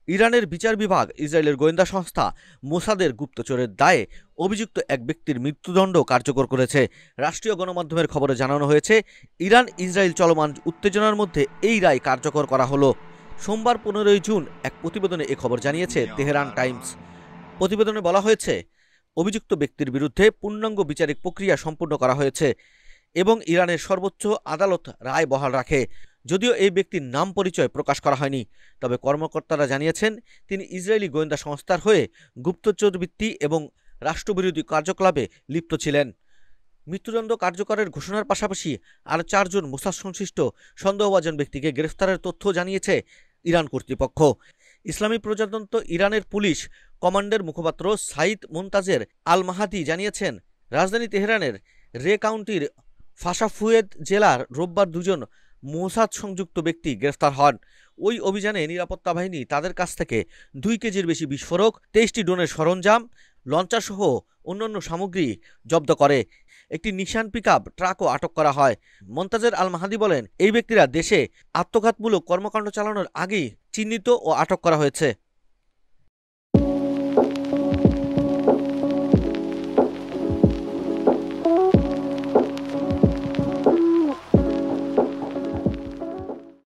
ইরানের বিচার বিভাগ ইসরায়েলের গোয়েন্দা সংস্থা মোসাদের গুপ্তচরের দায়ে অভিযুক্ত এক ব্যক্তির মৃত্যুদণ্ড কার্যকর করেছে। রাষ্ট্রীয় গণমাধ্যমের খবরে জানানো হয়েছে, ইরান ইসরায়েল চলমান উত্তেজনার মধ্যে এই রায় কার্যকর করা হলো। সোমবার 15 জুন এক প্রতিবেদনে এ খবর জানিয়েছে তেহরান টাইমস। প্রতিবেদনে বলা হয়েছে, অভিযুক্ত ব্যক্তির বিরুদ্ধে পূর্ণাঙ্গ বিচারিক প্রক্রিয়া সম্পূর্ণ করা হয়েছে এবং ইরানের সর্বোচ্চ আদালত রায় বহাল রাখে। যদিও এই ব্যক্তির নাম পরিচয় প্রকাশ করা হয়নি, তবে কর্মকর্তারা জানিয়েছেন তিনি ইসরায়েলি গোয়েন্দা সংস্থার হয়ে গুপ্তচরবৃত্তি এবং রাষ্ট্রবিরোধী কার্যকলাপে লিপ্ত ছিলেন। মৃত্যুদণ্ড কার্যকরের ঘোষণার পাশাপাশি আরও 4 জন মোসাদ সংশ্লিষ্ট সন্দেহভাজন ব্যক্তিকে গ্রেফতারের তথ্য জানিয়েছে ইরান কর্তৃপক্ষ। ইসলামী প্রজাতন্ত্র ইরানের পুলিশ কমান্ডের মুখপাত্র সাইদ মুনতাজের আল মাহাদি জানিয়েছেন, রাজধানী তেহরানের রে কাউন্টির ফাশাফুয়েদ জেলার রোববার 2 জন মোসাদ সংযুক্ত ব্যক্তি গ্রেফতার হন। ওই অভিযানে নিরাপত্তা বাহিনী তাদের কাছ থেকে 2 কেজির বেশি বিস্ফোরক, 23টি ড্রোনের সরঞ্জাম, লঞ্চার সহ অন্যান্য সামগ্রী জব্দ করে। একটি নিশান পিকআপ ট্রাকও আটক করা হয়। মন্তাজের আল মাহাদি বলেন, এই ব্যক্তিরা দেশে আত্মঘাতমূলক কর্মকাণ্ড চালানোর আগেই চিহ্নিত ও আটক করা হয়েছে।